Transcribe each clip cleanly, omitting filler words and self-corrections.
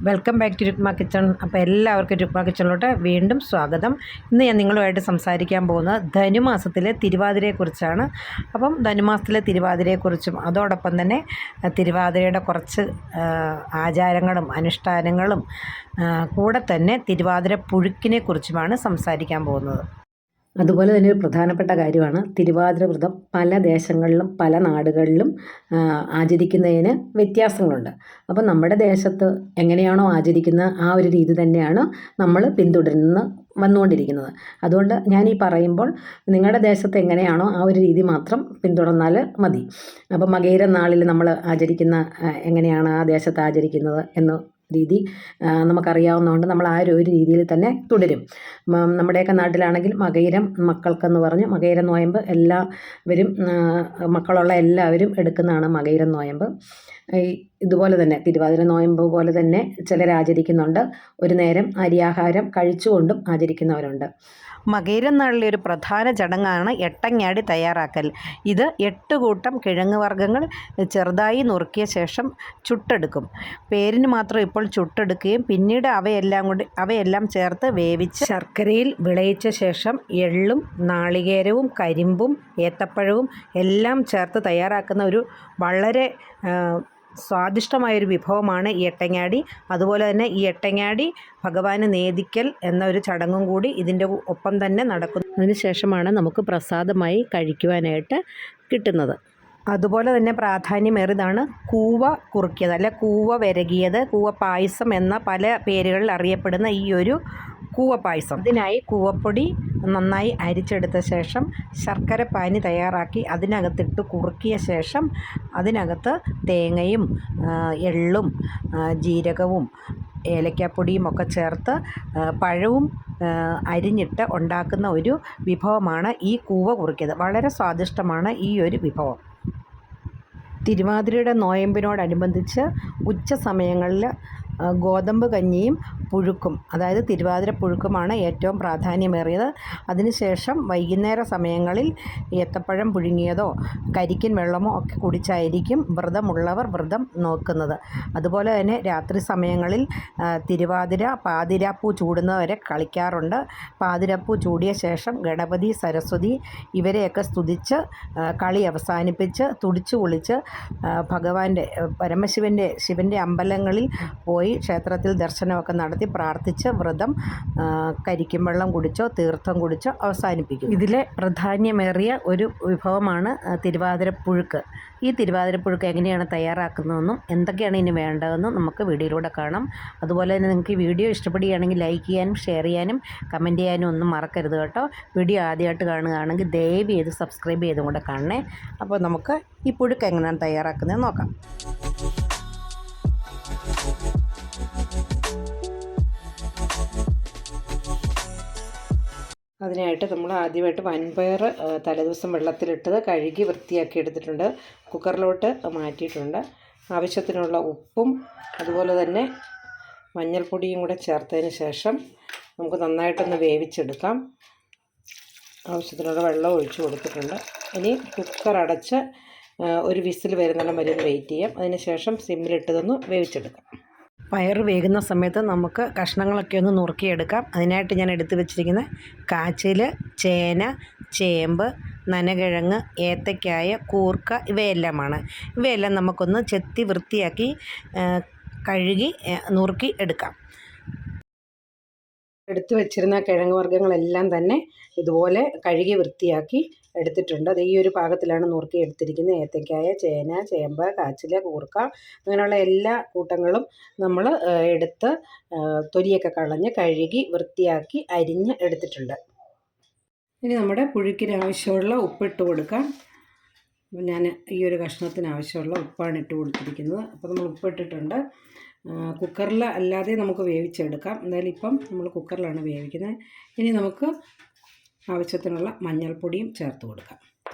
Welcome back to Rukma kitchen. അപ്പോൾ എല്ലാവർക്കും രുക്മ കിച്ചണിലോട്ട് വീണ്ടും സ്വാഗതം. ഇന്ന് ഞാൻ നിങ്ങളുമായിട്ട് സംസാരിക്കാൻ പോകുന്നത് ധനുമാസത്തിലെ തിരുവാതിരയെക്കുറിച്ചാണ്. അപ്പം ധനുമാസത്തിലെ തിരുവാതിരയെക്കുറിച്ചും അതോടൊപ്പം തന്നെ തിരുവാതിരയുടെ കുറച്ച് ആചാരങ്ങളും അനുഷ്ഠാനങ്ങളും കൂടെ തന്നെ തിരുവാതിര പുഴുക്കിനെക്കുറിച്ചുമാണ് സംസാരിക്കാൻ പോകുന്നത്. അതുപോലെ തന്നെ ഒരു പ്രധാനപ്പെട്ട കാര്യമാണ് തിരുവാതിര വ്രതം പല ദേശങ്ങളിലും പല നാടുകളിലും ആചരിക്കുന്നതിന് വ്യത്യാസങ്ങളുണ്ട്. അപ്പോൾ നമ്മുടെ ദേശത്ത് എങ്ങനെയാണോ ആചരിക്കുന്നത് ആ ഒരു രീതി തന്നെയാണ് നമ്മൾ പിന്തുടരുന്ന വന്നുകൊണ്ടിരിക്കുന്നത്. അതുകൊണ്ട് ഞാൻ ഈ പറയുമ്പോൾ നിങ്ങളുടെ ദേശത്ത് എങ്ങനെയാണോ ആ ഒരു രീതി മാത്രം പിന്തുടർന്നാൽ മതി. അപ്പോൾ മകയിര നാളിൽ നമ്മൾ ആചരിക്കുന്ന എങ്ങനെയാണ് ആ ദേശത്ത് ആചരിക്കുന്നത് എന്ന് രീതി നമുക്കറിയാവുന്നതുകൊണ്ട് നമ്മൾ ആ ഒരു രീതിയിൽ തന്നെ തുടരും. നമ്മുടെയൊക്കെ നാട്ടിലാണെങ്കിൽ മകയിരം മക്കൾക്കെന്ന് പറഞ്ഞ് മകയിര നോയമ്പ് എല്ലാവരും മക്കളുള്ള എല്ലാവരും എടുക്കുന്നതാണ് മകയിര നോയമ്പ്. ഇതുപോലെ തന്നെ തിരുവാതിര നോയമ്പ് പോലെ തന്നെ ചിലർ ആചരിക്കുന്നുണ്ട്. ഒരു നേരം അരിയാഹാരം കഴിച്ചുകൊണ്ടും ആചരിക്കുന്നവരുണ്ട്. മകയിരം നാളിലെ ഒരു പ്രധാന ചടങ്ങാണ് എട്ടങ്ങാടി തയ്യാറാക്കൽ. ഇത് 8 കൂട്ടം കിഴങ്ങ് വർഗ്ഗങ്ങൾ ചെറുതായി നുറുക്കിയ ശേഷം ചുട്ടെടുക്കും. പേരിന് മാത്രം ഇപ്പോൾ ചുട്ടെടുക്കുകയും പിന്നീട് അവയെല്ലാം ചേർത്ത് വേവിച്ച് ശർക്കരയിൽ വിളയിച്ച ശേഷം എള്ളും നാളികേരവും കരിമ്പും ഏത്തപ്പഴവും എല്ലാം ചേർത്ത് തയ്യാറാക്കുന്ന ഒരു വളരെ സ്വാദിഷ്ടമായൊരു വിഭവമാണ് ഈ എട്ടങ്ങാടി. അതുപോലെ തന്നെ ഈ എട്ടങ്ങാടി ഭഗവാന് നേദിക്കൽ എന്നൊരു ചടങ്ങും കൂടി ഇതിൻ്റെ ഒപ്പം തന്നെ നടക്കുന്നു. അതിന് ശേഷമാണ് നമുക്ക് പ്രസാദമായി കഴിക്കുവാനായിട്ട് കിട്ടുന്നത്. അതുപോലെ തന്നെ പ്രാധാന്യമേറിയതാണ് കൂവ കുറുക്കിയത്, അല്ല കൂവ വിരകിയത്, കൂവ പായസം എന്ന പല പേരുകളിൽ അറിയപ്പെടുന്ന ഈ ഒരു കൂവ പായസം. ഇതിനായി കൂവപ്പൊടി നന്നായി അരിച്ചെടുത്ത ശേഷം ശർക്കര പാനി തയ്യാറാക്കി അതിനകത്തിട്ട് കുറുക്കിയ ശേഷം അതിനകത്ത് തേങ്ങയും എള്ളും ജീരകവും ഏലക്കാപ്പൊടിയും ഒക്കെ ചേർത്ത് പഴവും അരിഞ്ഞിട്ട് ഉണ്ടാക്കുന്ന ഒരു വിഭവമാണ് ഈ കൂവ കുറുക്കിയത്. വളരെ സ്വാദിഷ്ടമാണ് ഈ ഒരു വിഭവം. തിരുവാതിരയുടെ നോയമ്പിനോടനുബന്ധിച്ച് ഉച്ച സമയങ്ങളിൽ ഗോതമ്പ് കഞ്ഞിയും പുഴുക്കും, അതായത് തിരുവാതിര പുഴുക്കുമാണ് ഏറ്റവും പ്രാധാന്യമേറിയത്. അതിനുശേഷം വൈകുന്നേര സമയങ്ങളിൽ ഏത്തപ്പഴം പുഴുങ്ങിയതോ കരിക്കിൻ വെള്ളമോ ഒക്കെ കുടിച്ചായിരിക്കും വ്രതമുള്ളവർ വ്രതം നോക്കുന്നത്. അതുപോലെ തന്നെ രാത്രി സമയങ്ങളിൽ തിരുവാതിര പാതിരാപ്പൂ ചൂടുന്നവരെ കളിക്കാറുണ്ട്. പാതിരാപ്പൂ ചൂടിയ ശേഷം ഗണപതി സരസ്വതി ഇവരെയൊക്കെ സ്തുതിച്ച് കളി അവസാനിപ്പിച്ച് തുടിച്ചു കുളിച്ച് ഭഗവാന്റെ ശിവൻ്റെ അമ്പലങ്ങളിൽ പോയി ക്ഷേത്രത്തിൽ ദർശനമൊക്കെ നടത്തി പ്രാർത്ഥിച്ച് വ്രതം കരിക്കും വെള്ളം കുടിച്ചോ തീർത്ഥം കുടിച്ചോ അവസാനിപ്പിക്കും. ഇതിലെ പ്രാധാന്യമേറിയ ഒരു വിഭവമാണ് തിരുവാതിരപ്പുഴുക്ക്. ഈ തിരുവാതിരപ്പുഴുക്ക് എങ്ങനെയാണ് തയ്യാറാക്കുന്നതെന്നും എന്തൊക്കെയാണ് ഇനി വേണ്ടതെന്നും നമുക്ക് വീഡിയോയിലൂടെ കാണാം. അതുപോലെ തന്നെ നിങ്ങൾക്ക് ഈ വീഡിയോ ഇഷ്ടപ്പെടുകയാണെങ്കിൽ ലൈക്ക് ചെയ്യാനും ഷെയർ ചെയ്യാനും കമൻറ്റ് ചെയ്യാനും ഒന്നും മറക്കരുത് കേട്ടോ. വീഡിയോ ആദ്യമായിട്ട് കാണുകയാണെങ്കിൽ ദയവ് ചെയ്ത് സബ്സ്ക്രൈബ് ചെയ്തും കൂടെ കാണണേ. അപ്പോൾ നമുക്ക് ഈ പുഴുക്ക് എങ്ങനെയാണ് തയ്യാറാക്കുന്നത് നോക്കാം. അതിനായിട്ട് നമ്മൾ ആദ്യമായിട്ട് വൻപയർ തലേദിവസം വെള്ളത്തിലിട്ടത് കഴുകി വൃത്തിയാക്കി എടുത്തിട്ടുണ്ട്. കുക്കറിലോട്ട് മാറ്റിയിട്ടുണ്ട്. ആവശ്യത്തിനുള്ള ഉപ്പും അതുപോലെ തന്നെ മഞ്ഞൾപ്പൊടിയും കൂടെ ചേർത്തതിന് ശേഷം നമുക്ക് നന്നായിട്ടൊന്ന് വേവിച്ചെടുക്കാം. ആവശ്യത്തിനുള്ള വെള്ളം ഒഴിച്ച് കൊടുത്തിട്ടുണ്ട്. ഇനി കുക്കർ അടച്ച് ഒരു വിസിൽ വരുന്നിടം വരെ വെയിറ്റ് ചെയ്യാം. അതിന് ശേഷം സിമ്മിലിട്ടതൊന്ന് വേവിച്ചെടുക്കാം. പയർ വേകുന്ന സമയത്ത് നമുക്ക് കഷ്ണങ്ങളൊക്കെ ഒന്ന് നുറുക്കിയെടുക്കാം. അതിനായിട്ട് ഞാൻ എടുത്തു വെച്ചിരിക്കുന്ന കാച്ചിൽ, ചേന, ചേമ്പ്, നനകിഴങ്ങ്, ഏത്തക്കായ, കൂർക്ക ഇവയെല്ലാമാണ്. ഇവയെല്ലാം നമുക്കൊന്ന് ചെത്തി വൃത്തിയാക്കി കഴുകി നുറുക്കി എടുക്കാം. എടുത്തു വച്ചിരുന്ന കിഴങ്ങ് വർഗ്ഗങ്ങളെല്ലാം തന്നെ ഇതുപോലെ കഴുകി വൃത്തിയാക്കി എടുത്തിട്ടുണ്ട്. അത് ഈ ഒരു പാകത്തിലാണ് നുറുക്കി എടുത്തിരിക്കുന്നത്. ഏത്തക്കായ, ചേന, ചേമ്പ്, കാച്ചിൽ, കൂർക്ക അങ്ങനെയുള്ള എല്ലാ കൂട്ടങ്ങളും നമ്മൾ എടുത്ത് തൊലിയൊക്കെ കളഞ്ഞ് കഴുകി വൃത്തിയാക്കി അരിഞ്ഞ് എടുത്തിട്ടുണ്ട്. ഇനി നമ്മുടെ പുഴുക്കിന് ആവശ്യമുള്ള ഉപ്പിട്ട് കൊടുക്കാം. ഞാൻ ഈ ഒരു കഷ്ണത്തിന് ആവശ്യമുള്ള ഉപ്പാണ് ഇട്ട് കൊടുത്തിരിക്കുന്നത്. അപ്പോൾ നമ്മൾ ഉപ്പിട്ടിട്ടുണ്ട്. കുക്കറിൽ അല്ലാതെ നമുക്ക് വേവിച്ചെടുക്കാം. എന്തായാലും ഇപ്പം നമ്മൾ കുക്കറിലാണ് വേവിക്കുന്നത്. ഇനി നമുക്ക് ആവശ്യത്തിനുള്ള മഞ്ഞൾപ്പൊടിയും ചേർത്ത് കൊടുക്കാം.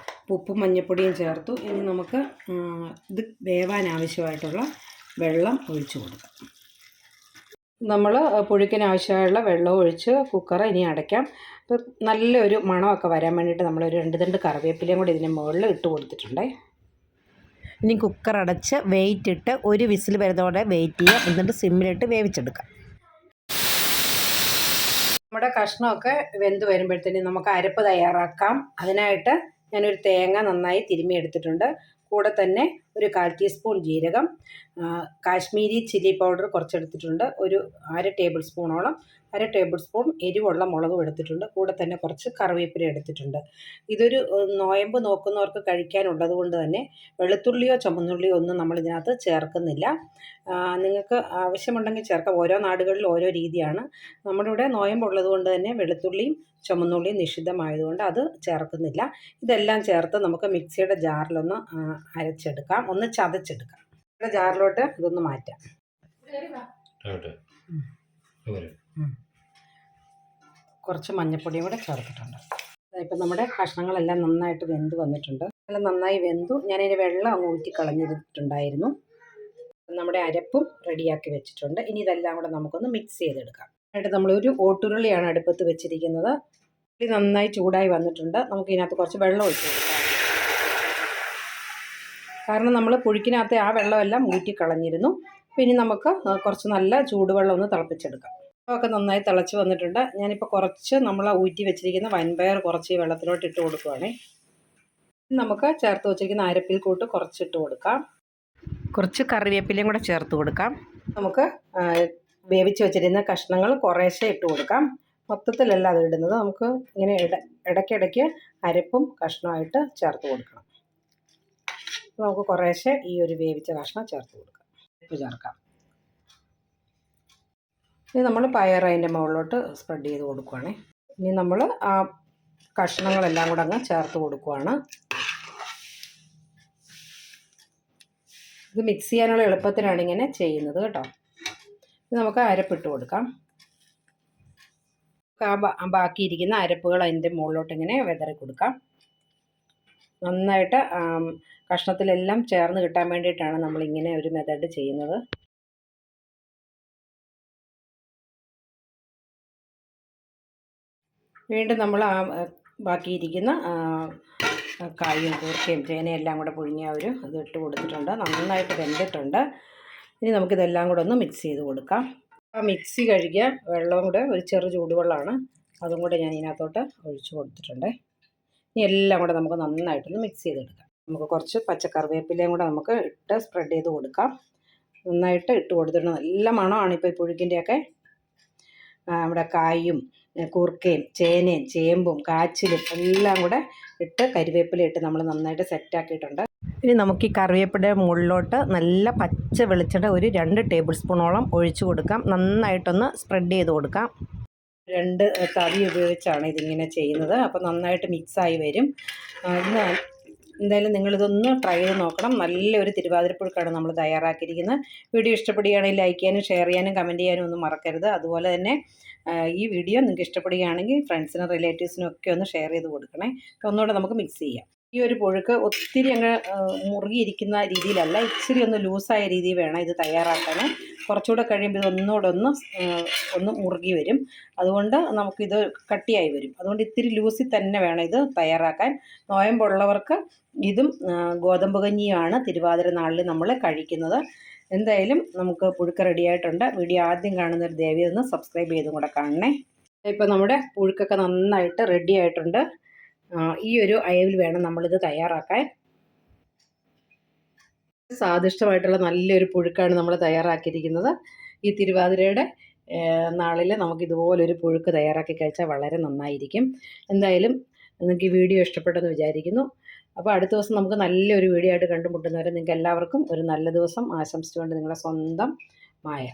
ഉപ്പും മഞ്ഞൾപ്പൊടിയും ചേർത്തു. ഇനി നമുക്ക് ഇത് വേവാൻ ആവശ്യമായിട്ടുള്ള വെള്ളം ഒഴിച്ച് കൊടുക്കാം. നമ്മൾ പുഴുക്കിന് ആവശ്യമായുള്ള വെള്ളം ഒഴിച്ച് കുക്കർ ഇനി അടയ്ക്കാം. അപ്പോൾ നല്ലൊരു മണമൊക്കെ വരാൻ വേണ്ടിയിട്ട് നമ്മളൊരു 2 തണ്ട് കറിവേപ്പിലയും കൂടി ഇതിന് മുകളിൽ ഇട്ട് കൊടുത്തിട്ടുണ്ട്. ഇനി കുക്കർ അടച്ച് വെയിറ്റ് ഇട്ട് ഒരു വിസിൽ വരുന്നതോടെ വെയിറ്റ് ചെയ്യുക. എന്നിട്ട് സിമ്മിലിട്ട് വേവിച്ചെടുക്കാം. നമ്മുടെ കഷ്ണമൊക്കെ വെന്ത് വരുമ്പോഴത്തേനും നമുക്ക് അരപ്പ് തയ്യാറാക്കാം. അതിനായിട്ട് ഞാനൊരു തേങ്ങ നന്നായി തിരുമ്മി എടുത്തിട്ടുണ്ട്. കൂടെ തന്നെ ഒരു 1/4 ടീസ്പൂൺ ജീരകം, കാശ്മീരി ചില്ലി പൗഡർ കുറച്ചെടുത്തിട്ടുണ്ട്, ഒരു 1/2 ടേബിൾ സ്പൂണോളം, 1/2 ടേബിൾ സ്പൂൺ എരിവുള്ള മുളകും എടുത്തിട്ടുണ്ട്. കൂടെ തന്നെ കുറച്ച് കറിവേപ്പില എടുത്തിട്ടുണ്ട്. ഇതൊരു നോയമ്പ് നോക്കുന്നവർക്ക് കഴിക്കാനുള്ളത് കൊണ്ട് തന്നെ വെളുത്തുള്ളിയോ ചുമന്നുള്ളിയോ ഒന്നും നമ്മളിതിനകത്ത് ചേർക്കുന്നില്ല. നിങ്ങൾക്ക് ആവശ്യമുണ്ടെങ്കിൽ ചേർക്കാം. ഓരോ നാടുകളിൽ ഓരോ രീതിയാണ്. നമ്മുടെ ഇവിടെ നോയമ്പുള്ളത് കൊണ്ട് തന്നെ വെളുത്തുള്ളിയും ചുമന്നുള്ളിയും നിഷിദ്ധമായതുകൊണ്ട് അത് ചേർക്കുന്നില്ല. ഇതെല്ലാം ചേർത്ത് നമുക്ക് മിക്സിയുടെ ജാറിലൊന്ന് അരച്ചെടുക്കാം, ഒന്ന് ചതച്ചെടുക്കാം. ജാറിലോട്ട് ഇതൊന്ന് മാറ്റാം. കുറച്ച് മഞ്ഞൾപ്പൊടിയും കൂടെ ചേർത്തിട്ടുണ്ട്. ഇപ്പം നമ്മുടെ കഷ്ണങ്ങളെല്ലാം നന്നായിട്ട് വെന്ത് വന്നിട്ടുണ്ട്. എല്ലാം നന്നായി വെന്തു. ഞാനതിന് വെള്ളം അങ്ങ് ഊറ്റി കളഞ്ഞിട്ടുണ്ടായിരുന്നു. നമ്മുടെ അരപ്പും റെഡിയാക്കി വെച്ചിട്ടുണ്ട്. ഇനി ഇതെല്ലാം കൂടെ നമുക്കൊന്ന് മിക്സ് ചെയ്തെടുക്കാം. ആയിട്ട് നമ്മളൊരു ഓട്ടുരുളിയാണ് അടുപ്പത്ത് വെച്ചിരിക്കുന്നത്. ഉള്ളി നന്നായി ചൂടായി വന്നിട്ടുണ്ട്. നമുക്ക് ഇതിനകത്ത് കുറച്ച് വെള്ളം ഒഴിച്ച് കൊടുക്കാം. കാരണം നമ്മൾ പുഴുക്കിനകത്തെ ആ വെള്ളമെല്ലാം ഊറ്റിക്കളഞ്ഞിരുന്നു. പിന്നെ നമുക്ക് കുറച്ച് നല്ല ചൂടുവെള്ളം ഒന്ന് തിളപ്പിച്ചെടുക്കാം. ഒക്കെ നന്നായി തിളച്ച് വന്നിട്ടുണ്ട്. ഞാനിപ്പോൾ കുറച്ച് നമ്മൾ ഊറ്റി വെച്ചിരിക്കുന്ന വൻപയർ കുറച്ച് ഈ വെള്ളത്തിലോട്ട് ഇട്ട് കൊടുക്കുവാണേ. നമുക്ക് ചേർത്ത് വെച്ചിരിക്കുന്ന അരപ്പിൽ കൂട്ട് കുറച്ചിട്ട് കൊടുക്കാം. കുറച്ച് കറിവേപ്പിലയും കൂടെ ചേർത്ത് കൊടുക്കാം. നമുക്ക് വേവിച്ച് വെച്ചിരുന്ന കഷ്ണങ്ങൾ കുറേശ്ശെ ഇട്ട് കൊടുക്കാം. മൊത്തത്തിലല്ല അത് ഇടുന്നത്. നമുക്ക് ഇങ്ങനെ ഇടയ്ക്കിടയ്ക്ക് അരപ്പും കഷ്ണമായിട്ട് ചേർത്ത് കൊടുക്കണം. നമുക്ക് കുറേശ്ശെ ഈ ഒരു വേവിച്ച കഷ്ണം ചേർത്ത് കൊടുക്കാം. ഉപ്പ് ചേർക്കാം. ഇനി നമ്മൾ പയർ അതിൻ്റെ മുകളിലോട്ട് സ്പ്രെഡ് ചെയ്ത് കൊടുക്കുവാണ്. ഇനി നമ്മൾ ആ കഷ്ണങ്ങളെല്ലാം കൂടെ അങ്ങ് ചേർത്ത് കൊടുക്കുവാണ്. ഇത് മിക്സ് ചെയ്യാനുള്ള എളുപ്പത്തിനാണ് ഇങ്ങനെ ചെയ്യുന്നത് കേട്ടോ. നമുക്ക് അരപ്പിട്ട് കൊടുക്കാം. ബാക്കിയിരിക്കുന്ന അരപ്പുകൾ അതിൻ്റെ മുകളിലോട്ട് ഇങ്ങനെ വിതറി കൊടുക്കാം. നന്നായിട്ട് കഷ്ണത്തിലെല്ലാം ചേർന്ന് കിട്ടാൻ വേണ്ടിയിട്ടാണ് നമ്മളിങ്ങനെ ഒരു മെത്തേഡ് ചെയ്യുന്നത്. വീണ്ടും നമ്മൾ ബാക്കിയിരിക്കുന്ന കായും കൂർക്കയും ചേനയും എല്ലാം കൂടെ പുഴുങ്ങിയ ഇത് ഇട്ട് കൊടുത്തിട്ടുണ്ട്. നന്നായിട്ട് വെന്തിട്ടുണ്ട്. ഇനി നമുക്കിതെല്ലാം കൂടെ ഒന്ന് മിക്സ് ചെയ്ത് കൊടുക്കാം. ആ മിക്സി കഴുകിയ വെള്ളവും കൂടെ ഒരു ചെറു ചൂടുവെള്ളമാണ്, അതും കൂടെ ഞാൻ ഇതിനകത്തോട്ട് ഒഴിച്ച് കൊടുത്തിട്ടുണ്ട്. ഇനി എല്ലാം കൂടെ നമുക്ക് നന്നായിട്ടൊന്ന് മിക്സ് ചെയ്തെടുക്കാം. നമുക്ക് കുറച്ച് പച്ചക്കറിവേപ്പിലയും കൂടെ നമുക്ക് ഇട്ട് സ്പ്രെഡ് ചെയ്ത് കൊടുക്കാം. നന്നായിട്ട് ഇട്ട് കൊടുത്തിട്ടുണ്ട്. നല്ല മണമാണ് ഇപ്പോൾ ഈ പുഴുക്കിൻ്റെയൊക്കെ. നമ്മുടെ കായും കൂർക്കയും ചേനയും ചേമ്പും കാച്ചിലും എല്ലാം കൂടെ ഇട്ട് കരിവേപ്പില ഇട്ട് നമ്മൾ നന്നായിട്ട് സെറ്റാക്കിയിട്ടുണ്ട്. ഇനി നമുക്ക് ഈ കറിവേപ്പിലയുടെ മുകളിലോട്ട് നല്ല പച്ച വെളിച്ചെണ്ണ ഒരു 2 ടേബിൾ സ്പൂണോളം ഒഴിച്ച് കൊടുക്കാം. നന്നായിട്ടൊന്ന് സ്പ്രെഡ് ചെയ്ത് കൊടുക്കാം. 2 തവി ഉപയോഗിച്ചാണ് ഇതിങ്ങനെ ചെയ്യുന്നത്. അപ്പോൾ നന്നായിട്ട് മിക്സായി വരും. എന്തായാലും നിങ്ങളിതൊന്ന് ട്രൈ ചെയ്ത് നോക്കണം. നല്ലൊരു തിരുവാതിരപ്പുഴുക്കാണ് നമ്മൾ തയ്യാറാക്കിയിരിക്കുന്നത്. വീഡിയോ ഇഷ്ടപ്പെടുകയാണെങ്കിൽ ലൈക്ക് ചെയ്യാനും ഷെയർ ചെയ്യാനും കമൻറ്റ് ചെയ്യാനും ഒന്നും മറക്കരുത്. അതുപോലെ തന്നെ ഈ വീഡിയോ നിങ്ങൾക്ക് ഇഷ്ടപ്പെടുകയാണെങ്കിൽ ഫ്രണ്ട്സിനും റിലേറ്റീവ്സിനും ഒക്കെ ഒന്ന് ഷെയർ ചെയ്ത് കൊടുക്കണേ. ഒന്നുകൂടെ നമുക്ക് മിക്സ് ചെയ്യാം. ഈ ഒരു പുഴുക്ക് ഒത്തിരി അങ്ങ് മുറുകിയിരിക്കുന്ന രീതിയിലല്ല, ഇച്ചിരി ഒന്ന് ലൂസായ രീതിയിൽ വേണം ഇത് തയ്യാറാക്കാൻ. കുറച്ചുകൂടെ കഴിയുമ്പോൾ ഇത് ഒന്നുകൂടെ ഒന്ന് മുറുകി വരും. അതുകൊണ്ട് നമുക്കിത് കട്ടിയായി വരും. അതുകൊണ്ട് ഇത്തിരി ലൂസിൽ തന്നെ വേണം ഇത് തയ്യാറാക്കാൻ. നോയമ്പുള്ളവർക്ക് ഇതും ഗോതമ്പ് കഞ്ഞിയുമാണ് തിരുവാതിര നാളിൽ നമ്മൾ കഴിക്കുന്നത്. എന്തായാലും നമുക്ക് പുഴുക്ക് റെഡിയായിട്ടുണ്ട്. വീഡിയോ ആദ്യം കാണുന്നൊരു ദയവായി ഒന്ന് സബ്സ്ക്രൈബ് ചെയ്തും കൂടെ കാണണേ. ഇപ്പോൾ നമ്മുടെ പുഴുക്കൊക്കെ നന്നായിട്ട് റെഡി ആയിട്ടുണ്ട്. ഈ ഒരു അയവിൽ വേണം നമ്മളിത് തയ്യാറാക്കാൻ. സ്വാദിഷ്ടമായിട്ടുള്ള നല്ലൊരു പുഴുക്കാണ് നമ്മൾ തയ്യാറാക്കിയിരിക്കുന്നത്. ഈ തിരുവാതിരയുടെ നാളിൽ നമുക്കിതുപോലൊരു പുഴുക്ക് തയ്യാറാക്കി കഴിച്ചാൽ വളരെ നന്നായിരിക്കും. എന്തായാലും നിങ്ങൾക്ക് ഈ വീഡിയോ ഇഷ്ടപ്പെട്ടെന്ന് വിചാരിക്കുന്നു. അപ്പോൾ അടുത്ത ദിവസം നമുക്ക് നല്ലൊരു വീഡിയോ ആയിട്ട് കണ്ടുമുട്ടുന്നവരെ നിങ്ങൾക്ക് എല്ലാവർക്കും ഒരു നല്ല ദിവസം ആശംസിച്ചുകൊണ്ട് നിങ്ങളുടെ സ്വന്തം മായ.